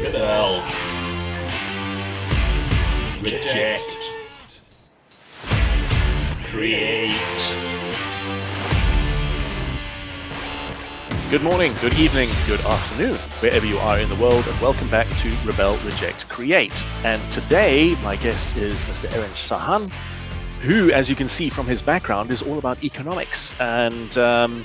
Rebel. Reject. Create. Good morning, good evening, good afternoon, wherever you are in the world, and welcome back to Rebel, Reject, Create. And today, my guest is Mr. Erinch Sahan, who, as you can see from his background, is all about economics. And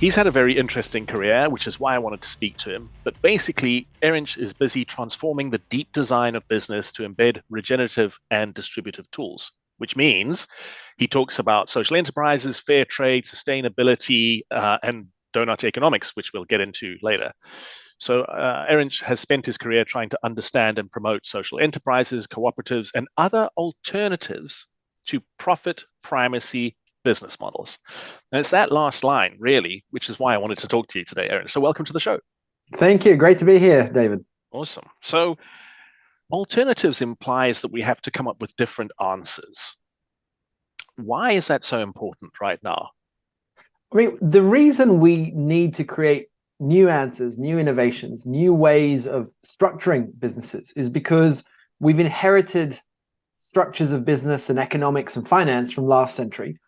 he's had a very interesting career, which is why I wanted to speak to him. But basically, Erinch is busy transforming the deep design of business to embed regenerative and distributive tools, which means he talks about social enterprises, fair trade, sustainability, and donut economics, which we'll get into later. So Erinch has spent his career trying to understand and promote social enterprises, cooperatives, and other alternatives to profit-primacy business models. And it's that last line, really, which is why I wanted to talk to you today, Erinch. So welcome to the show. Thank you. Great to be here, David. Awesome. So alternatives implies that we have to come up with different answers. Why is that so important right now? I mean, the reason we need to create new answers, new innovations, new ways of structuring businesses is because we've inherited structures of business and economics and finance from last century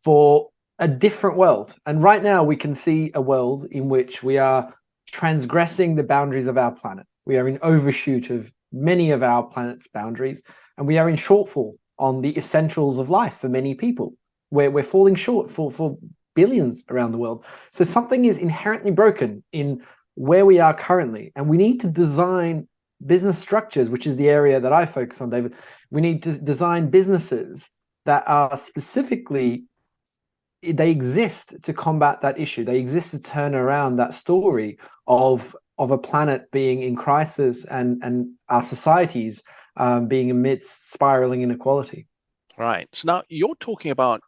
for a different world. And right now we can see a world in which we are transgressing the boundaries of our planet. We are in overshoot of many of our planet's boundaries, and we are in shortfall on the essentials of life for many people, where we're falling short for billions around the world. So something is inherently broken in where we are currently, and we need to design business structures, which is the area that I focus on, David. We need to design businesses that are specifically, they exist to combat that issue. They exist to turn around that story of a planet being in crisis and our societies being amidst spiraling inequality. Right. So now you're talking about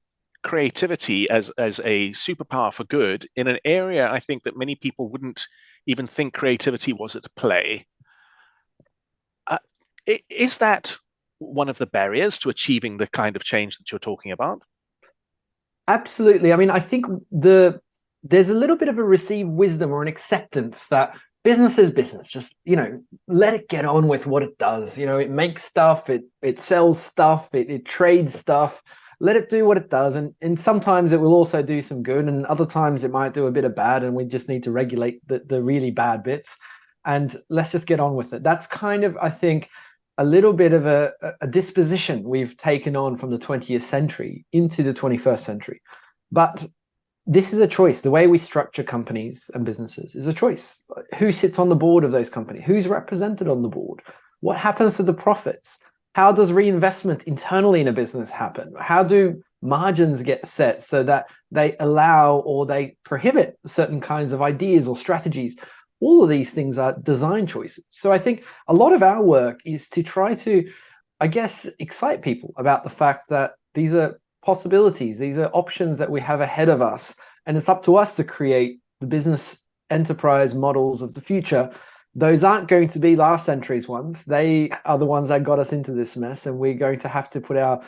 creativity as a superpower for good in an area I think that many people wouldn't even think creativity was at play. Is that one of the barriers to achieving the kind of change that you're talking about? Absolutely. I mean, I think there's a little bit of a received wisdom or an acceptance that business is business. Just, let it get on with what it does. It makes stuff, it sells stuff, it trades stuff. Let it do what it does. And sometimes it will also do some good, and other times it might do a bit of bad, and we just need to regulate the really bad bits. And let's just get on with it. That's kind of, I think, a little bit of a disposition we've taken on from the 20th century into the 21st century. But this is a choice. The way we structure companies and businesses is a choice. Who sits on the board of those companies? Who's represented on the board? What happens to the profits? How does reinvestment internally in a business happen? How do margins get set so that they allow or they prohibit certain kinds of ideas or strategies? All of these things are design choices. So I think a lot of our work is to try to, I guess, excite people about the fact that these are possibilities, these are options that we have ahead of us. And it's up to us to create the business enterprise models of the future. Those aren't going to be last century's ones. They are the ones that got us into this mess. And we're going to have to put our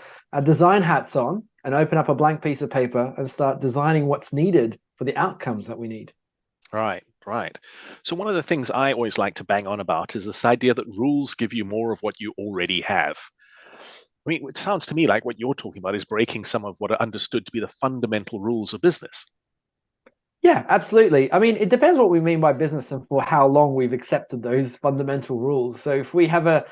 design hats on and open up a blank piece of paper and start designing what's needed for the outcomes that we need. Right. So one of the things I always like to bang on about is this idea that rules give you more of what you already have. I mean, it sounds to me like what you're talking about is breaking some of what are understood to be the fundamental rules of business. Yeah, absolutely. I mean, it depends what we mean by business and for how long we've accepted those fundamental rules. So if we have a,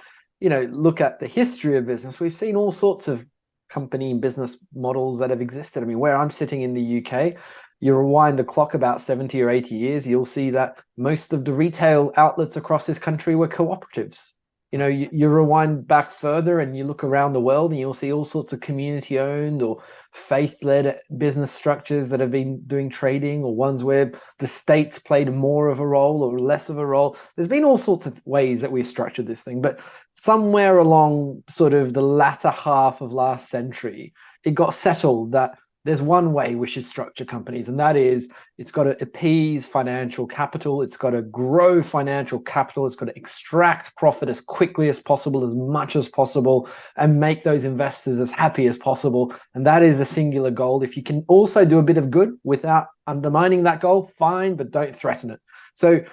look at the history of business, we've seen all sorts of company and business models that have existed. I mean, where I'm sitting in the UK, you rewind the clock about 70 or 80 years, you'll see that most of the retail outlets across this country were cooperatives. You rewind back further and you look around the world and you'll see all sorts of community-owned or faith-led business structures that have been doing trading, or ones where the state's played more of a role or less of a role. There's been all sorts of ways that we've structured this thing, but somewhere along sort of the latter half of last century, it got settled that there's one way we should structure companies, and that is it's got to appease financial capital, it's got to grow financial capital, it's got to extract profit as quickly as possible, as much as possible, and make those investors as happy as possible. And that is a singular goal. If you can also do a bit of good without undermining that goal, fine, but don't threaten it. So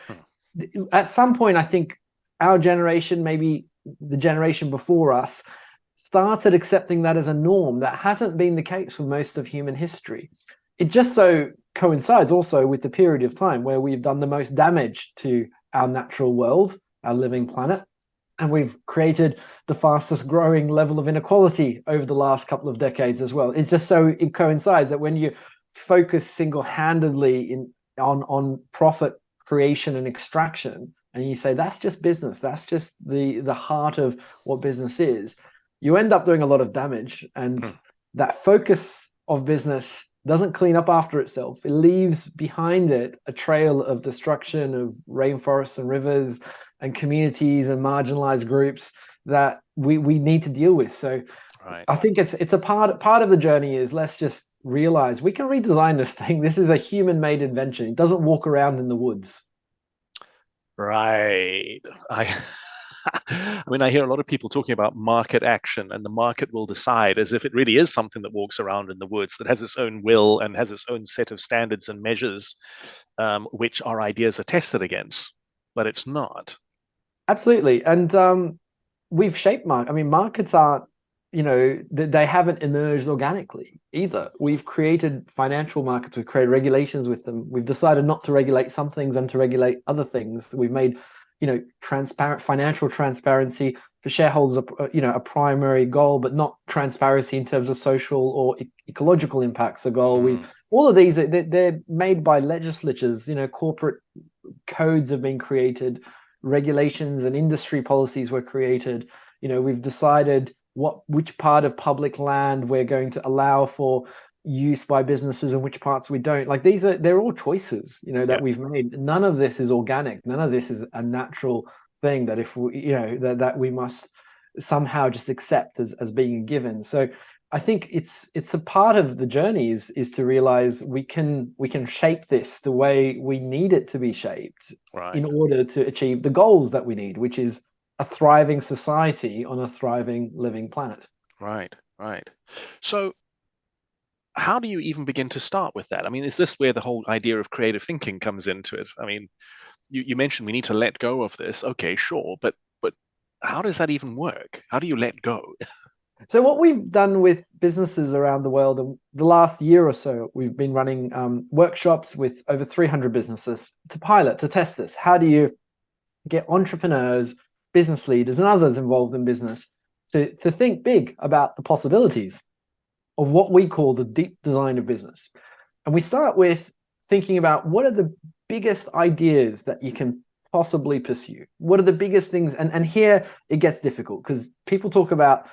at some point, I think our generation, maybe the generation before us, started accepting that as a norm. That hasn't been the case for most of human history. It just so coincides also with the period of time where we've done the most damage to our natural world, our living planet, and we've created the fastest growing level of inequality over the last couple of decades as well. It's just so it coincides that when you focus single-handedly on profit creation and extraction, and you say that's just business, that's just the heart of what business is, you end up doing a lot of damage. And that focus of business doesn't clean up after itself. It leaves behind it a trail of destruction of rainforests and rivers and communities and marginalized groups that we need to deal with. So I think it's a part of the journey is, let's just realize we can redesign this thing. This is a human-made invention. It doesn't walk around in the woods. Right. I mean, I hear a lot of people talking about market action, and the market will decide, as if it really is something that walks around in the woods, that has its own will and has its own set of standards and measures, which our ideas are tested against. But it's not. Absolutely. And we've shaped market. I mean, markets aren't, they haven't emerged organically either. We've created financial markets. We've created regulations with them. We've decided not to regulate some things and to regulate other things. We've made transparent financial transparency for shareholders, a primary goal, but not transparency in terms of social or ecological impacts a goal. All of these, they're made by legislatures. Corporate codes have been created, regulations and industry policies were created. We've decided which part of public land we're going to allow for use by businesses and which parts we don't. Like they're all choices that we've made. None of this is organic. None of this is a natural thing that if we that we must somehow just accept as being a given. So I think it's a part of the journey is to realize we can shape this the way we need it to be shaped in order to achieve the goals that we need, which is a thriving society on a thriving living planet. Right. So how do you even begin to start with that? I mean, is this where the whole idea of creative thinking comes into it? I mean, you mentioned we need to let go of this. Okay, sure. But how does that even work? How do you let go? So what we've done with businesses around the world, and the last year or so, we've been running workshops with over 300 businesses to test this. How do you get entrepreneurs, business leaders, and others involved in business to think big about the possibilities of what we call the deep design of business? And we start with thinking about what are the biggest ideas that you can possibly pursue? What are the biggest things? And here it gets difficult because people talk about,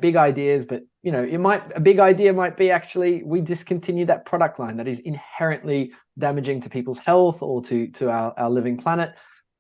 big ideas, but a big idea might be actually we discontinue that product line that is inherently damaging to people's health or to our living planet.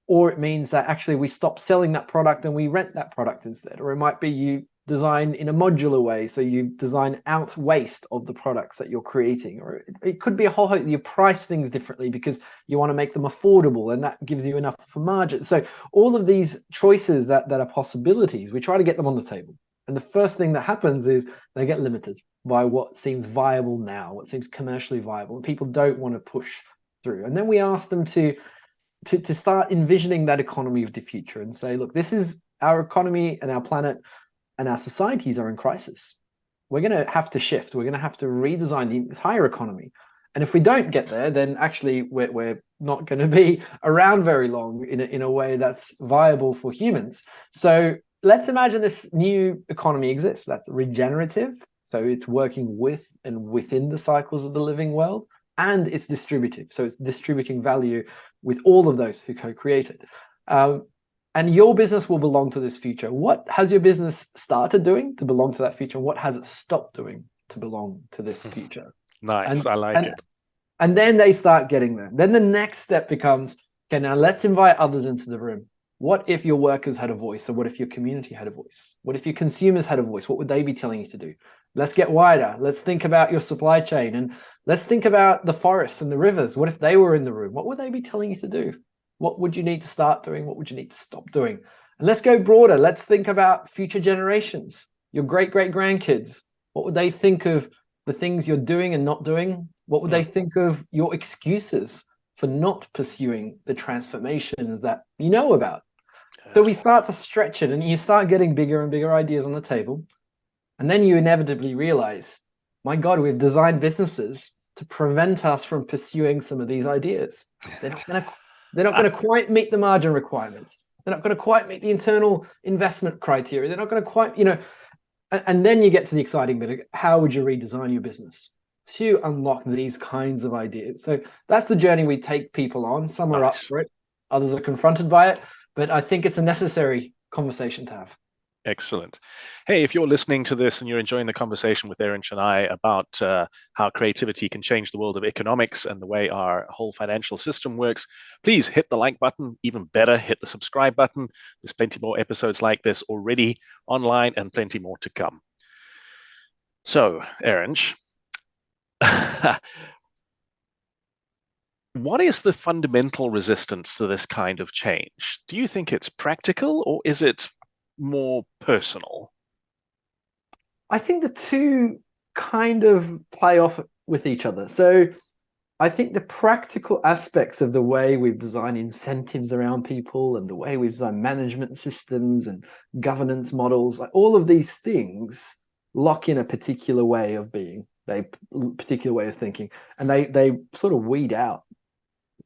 Or it means that actually we stop selling that product and we rent that product instead. Or it might be you design in a modular way, so you design out waste of the products that you're creating. Or it could be a whole host, you price things differently because you want to make them affordable and that gives you enough for margin. So all of these choices that are possibilities, we try to get them on the table. And the first thing that happens is they get limited by what seems viable now, what seems commercially viable, and people don't want to push through. And then we ask them to start envisioning that economy of the future and say, look, this is our economy and our planet and our societies are in crisis. We're going to have to shift. We're going to have to redesign the entire economy. And if we don't get there, then actually we're not going to be around very long in a way that's viable for humans. So let's imagine this new economy exists. That's regenerative. So it's working with and within the cycles of the living world. And it's distributive. So it's distributing value with all of those who co-create it. And your business will belong to this future. What has your business started doing to belong to that future? And what has it stopped doing to belong to this future? Nice. I like it. And then they start getting there. Then the next step becomes, okay, now let's invite others into the room. What if your workers had a voice? Or what if your community had a voice? What if your consumers had a voice? What would they be telling you to do? Let's get wider. Let's think about your supply chain. And let's think about the forests and the rivers. What if they were in the room? What would they be telling you to do? What would you need to start doing? What would you need to stop doing? And let's go broader. Let's think about future generations, your great-great-grandkids. What would they think of the things you're doing and not doing? What would they think of your excuses for not pursuing the transformations that you know about? So we start to stretch it, and you start getting bigger and bigger ideas on the table. And then you inevitably realize, my God, we've designed businesses to prevent us from pursuing some of these ideas. They're not going to quite meet the margin requirements. They're not going to quite meet the internal investment criteria. They're not going to quite, and then you get to the exciting bit. How would you redesign your business to unlock these kinds of ideas? So that's the journey we take people on. Some are up for it, others are confronted by it, but I think it's a necessary conversation to have. Excellent. Hey, if you're listening to this and you're enjoying the conversation with Erinch and I about how creativity can change the world of economics and the way our whole financial system works, please hit the like button. Even better, hit the subscribe button. There's plenty more episodes like this already online and plenty more to come. So, Erinch, what is the fundamental resistance to this kind of change? Do you think it's practical, or is it more personal? I think the two kind of play off with each other. So I think the practical aspects of the way we've designed incentives around people and the way we've designed management systems and governance models, like all of these things lock in a particular way of being, a particular way of thinking, and they sort of weed out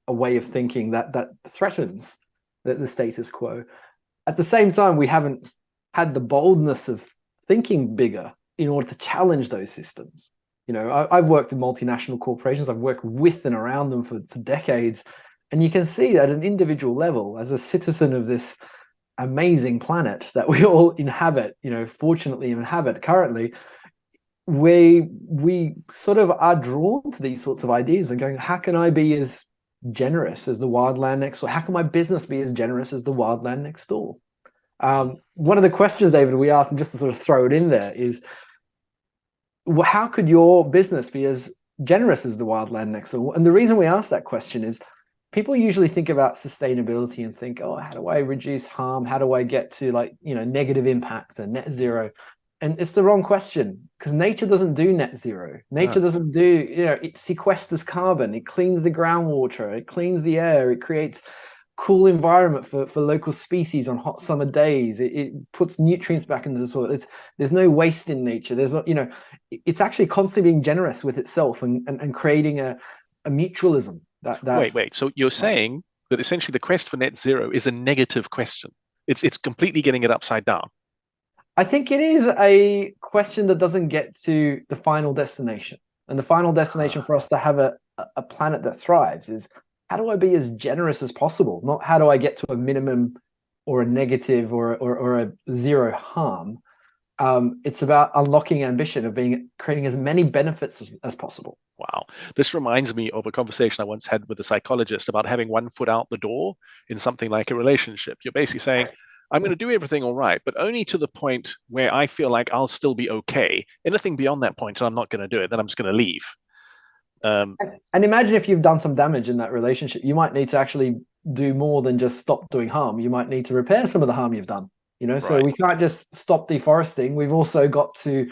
a way of thinking that threatens the status quo. At the same time, we haven't had the boldness of thinking bigger in order to challenge those systems. I've worked in multinational corporations. I've worked with and around them for decades. And you can see at an individual level, as a citizen of this amazing planet that we all inhabit, fortunately inhabit currently, we sort of are drawn to these sorts of ideas and going, how can I be as generous as the wildland next door? How can my business be as generous as the wildland next door? One of the questions, David, we asked, and just to sort of throw it in there, is how could your business be as generous as the wildland next door? And the reason we ask that question is people usually think about sustainability and think, oh, how do I reduce harm? How do I get to negative impact and net zero? And it's the wrong question, because nature doesn't do net zero. Nature doesn't do, it sequesters carbon, it cleans the groundwater, it cleans the air, it creates cool environment for local species on hot summer days. It puts nutrients back into the soil. There's no waste in nature. There's not, it's actually constantly being generous with itself and creating a mutualism. Wait. So you're saying that essentially the quest for net zero is a negative question. It's completely getting it upside down. I think it is a question that doesn't get to the final destination. And the final destination for us to have a planet that thrives is, how do I be as generous as possible? Not how do I get to a minimum or a negative or a zero harm. It's about unlocking ambition of creating as many benefits as possible. Wow. This reminds me of a conversation I once had with a psychologist about having one foot out the door in something like a relationship. You're basically saying, I'm going to do everything all right, but only to the point where I feel like I'll still be okay. Anything beyond that point, and I'm not going to do it, then I'm just going to leave. And imagine if you've done some damage in that relationship, you might need to actually do more than just stop doing harm. You might need to repair some of the harm you've done. So we can't just stop deforesting. We've also got to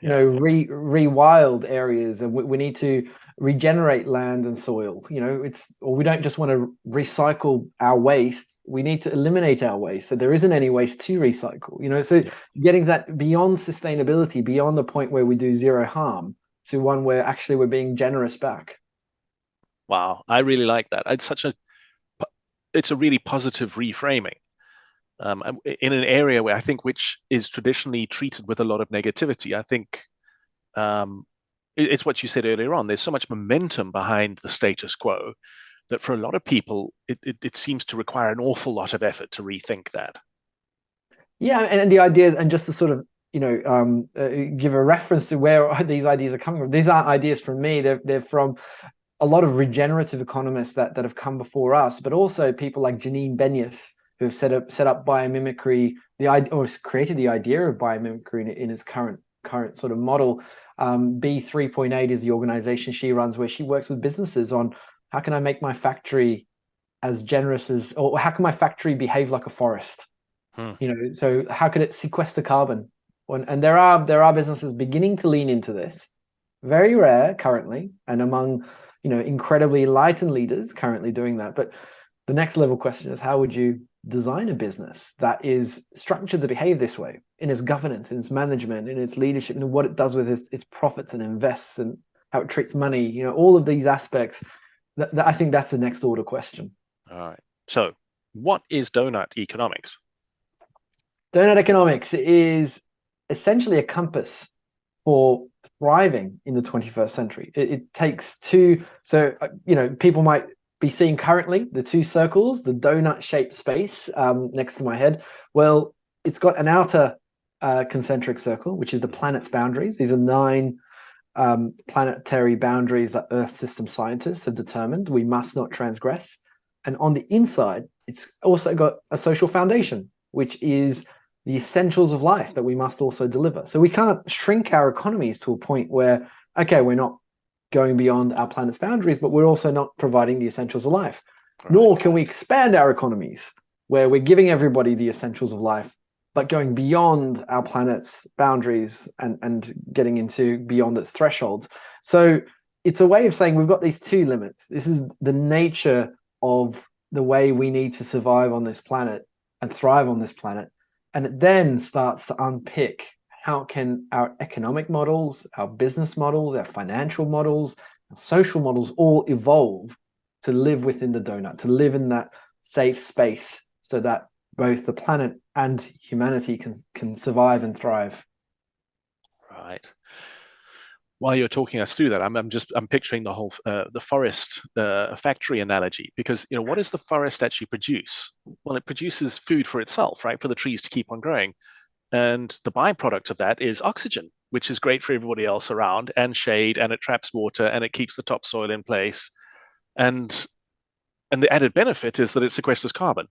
rewild areas, and we need to regenerate land and soil. Or we don't just want to recycle our waste. We need to eliminate our waste, so there isn't any waste to recycle. So getting that beyond sustainability, beyond the point where we do zero harm, to one where actually we're being generous back. Wow, I really like that. It's a really positive reframing. In an area where I think which is traditionally treated with a lot of negativity. I think it's what you said earlier on. There's so much momentum behind the status quo that for a lot of people, it seems to require an awful lot of effort to rethink that. Yeah, and the idea, and just to sort of give a reference to where these ideas are coming from. These aren't ideas from me. They're from a lot of regenerative economists that have come before us, but also people like Janine Benyus, who have set up biomimicry, or created the idea of biomimicry in its current sort of model. B3.8 is the organization she runs, where she works with businesses on how can I make my factory as generous as, or how can my factory behave like a forest? So how could it sequester carbon? And there are businesses beginning to lean into this. Very rare currently, and among incredibly enlightened leaders currently doing that. But the next level question is, how would you design a business that is structured to behave this way in its governance, in its management, in its leadership, and what it does with its profits and invests and how it treats money, all of these aspects, that I think that's the next order question. All right. So what is donut economics? Donut economics is essentially a compass for thriving in the 21st century. It takes two, so people might be seeing currently the two circles, the donut-shaped space next to my head. Well, it's got an outer concentric circle, which is the planet's boundaries. These are 9 planetary boundaries that Earth system scientists have determined we must not transgress. And on the inside, it's also got a social foundation, which is the essentials of life that we must also deliver. So we can't shrink our economies to a point where, okay, we're not going beyond our planet's boundaries, but we're also not providing the essentials of life. Right. Nor can we expand our economies where we're giving everybody the essentials of life, but going beyond our planet's boundaries and getting into beyond its thresholds. So it's a way of saying we've got these two limits. This is the nature of the way we need to survive on this planet and thrive on this planet. And it then starts to unpick how can our economic models, our business models, our financial models, our social models all evolve to live within the donut, to live in that safe space so that both the planet and humanity can survive and thrive. Right. While you're talking us through that, I'm picturing the whole the forest factory analogy, because what does the forest actually produce? Well, it produces food for itself, right, for the trees to keep on growing, and the byproduct of that is oxygen, which is great for everybody else around, and shade, and it traps water, and it keeps the topsoil in place, and the added benefit is that it sequesters carbon.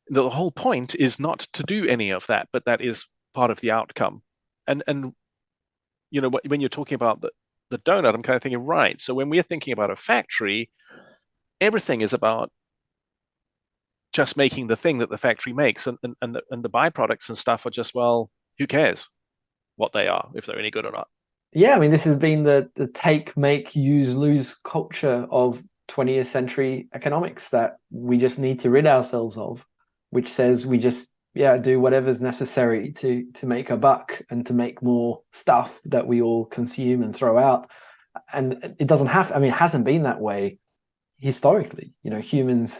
The whole point is not to do any of that, but that is part of the outcome. And when you're talking about the donut, I'm kind of thinking, right, so when we're thinking about a factory, everything is about just making the thing that the factory makes, and the byproducts and stuff are just, well, who cares what they are, if they're any good or not. Yeah, I mean, this has been the take, make, use, lose culture of 20th century economics that we just need to rid ourselves of, which says we just do whatever's necessary to make a buck and to make more stuff that we all consume and throw out. And it doesn't have, it hasn't been that way historically. Humans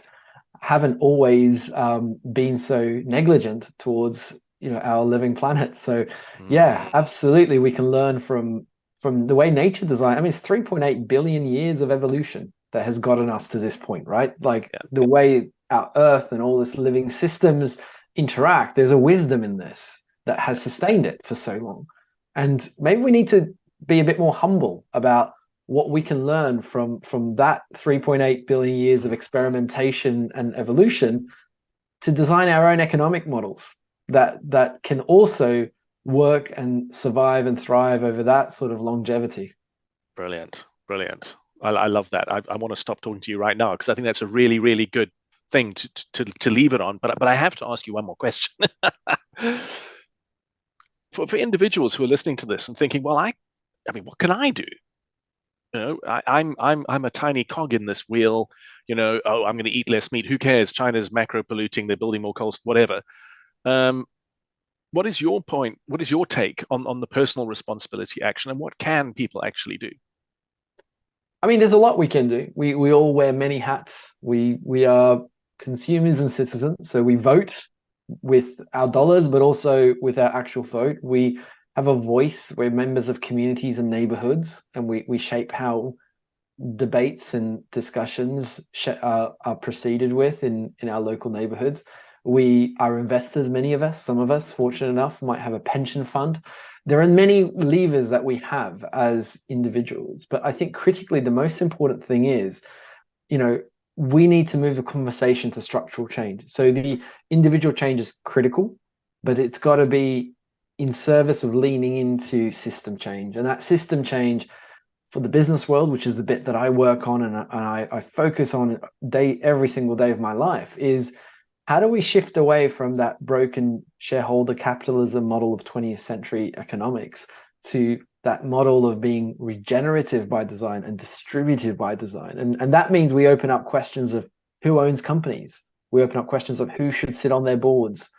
haven't always been so negligent towards our living planet. So yeah, absolutely, we can learn from the way nature designed. It's 3.8 billion years of evolution that has gotten us to this point, right? The way our Earth and all this living systems interact, there's a wisdom in this that has sustained it for so long. And maybe we need to be a bit more humble about what we can learn from that 3.8 billion years of experimentation and evolution to design our own economic models that can also work and survive and thrive over that sort of longevity. Brilliant. I love that. I want to stop talking to you right now because I think that's a really, really good thing to leave it on. But I have to ask you one more question. For individuals who are listening to this and thinking, well, what can I do? I'm a tiny cog in this wheel. I'm going to eat less meat. Who cares? China's macro polluting. They're building more coals. Whatever. What is your point? What is your take on the personal responsibility action, and what can people actually do? There's a lot we can do. We all wear many hats. We are consumers and citizens, so we vote with our dollars, but also with our actual vote. We have a voice. We're members of communities and neighborhoods, and we shape how debates and discussions are proceeded with in our local neighborhoods. We are investors, many of us. Some of us, fortunate enough, might have a pension fund. There are many levers that we have as individuals, but I think critically the most important thing is, we need to move the conversation to structural change. So the individual change is critical, but it's got to be in service of leaning into system change. And that system change for the business world, which is the bit that I work on and I focus on every single day of my life, is how do we shift away from that broken shareholder capitalism model of 20th century economics to that model of being regenerative by design and distributive by design? And that means we open up questions of who owns companies, We open up questions of who should sit on their boards,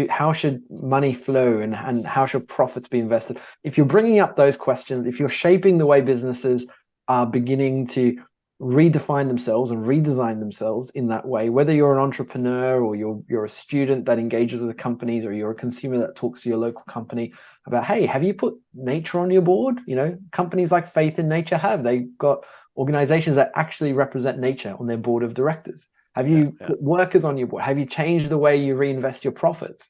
how should money flow, and how should profits be invested. If you're bringing up those questions, if you're shaping the way businesses are beginning to redefine themselves and redesign themselves in that way, whether you're an entrepreneur or you're a student that engages with the companies, or you're a consumer that talks to your local company about, hey, have you put nature on your board? Companies like Faith in Nature they've got organizations that actually represent nature on their board of directors. Have you put workers on your board? Have you changed the way you reinvest your profits?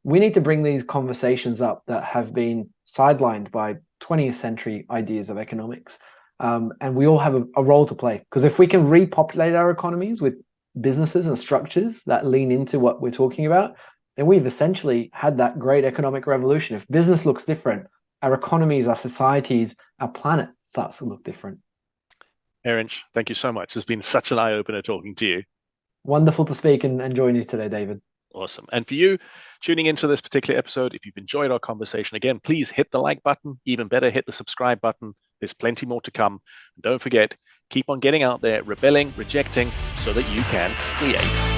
We need to bring these conversations up that have been sidelined by 20th century ideas of economics. And we all have a role to play, because if we can repopulate our economies with businesses and structures that lean into what we're talking about, then we've essentially had that great economic revolution. If business looks different, our economies, our societies, our planet starts to look different. Erinch, thank you so much. It's been such an eye-opener talking to you. Wonderful to speak and join you today, David. Awesome. And for you tuning into this particular episode, if you've enjoyed our conversation, again, please hit the like button. Even better, hit the subscribe button. There's plenty more to come. And don't forget, keep on getting out there, rebelling, rejecting, so that you can create.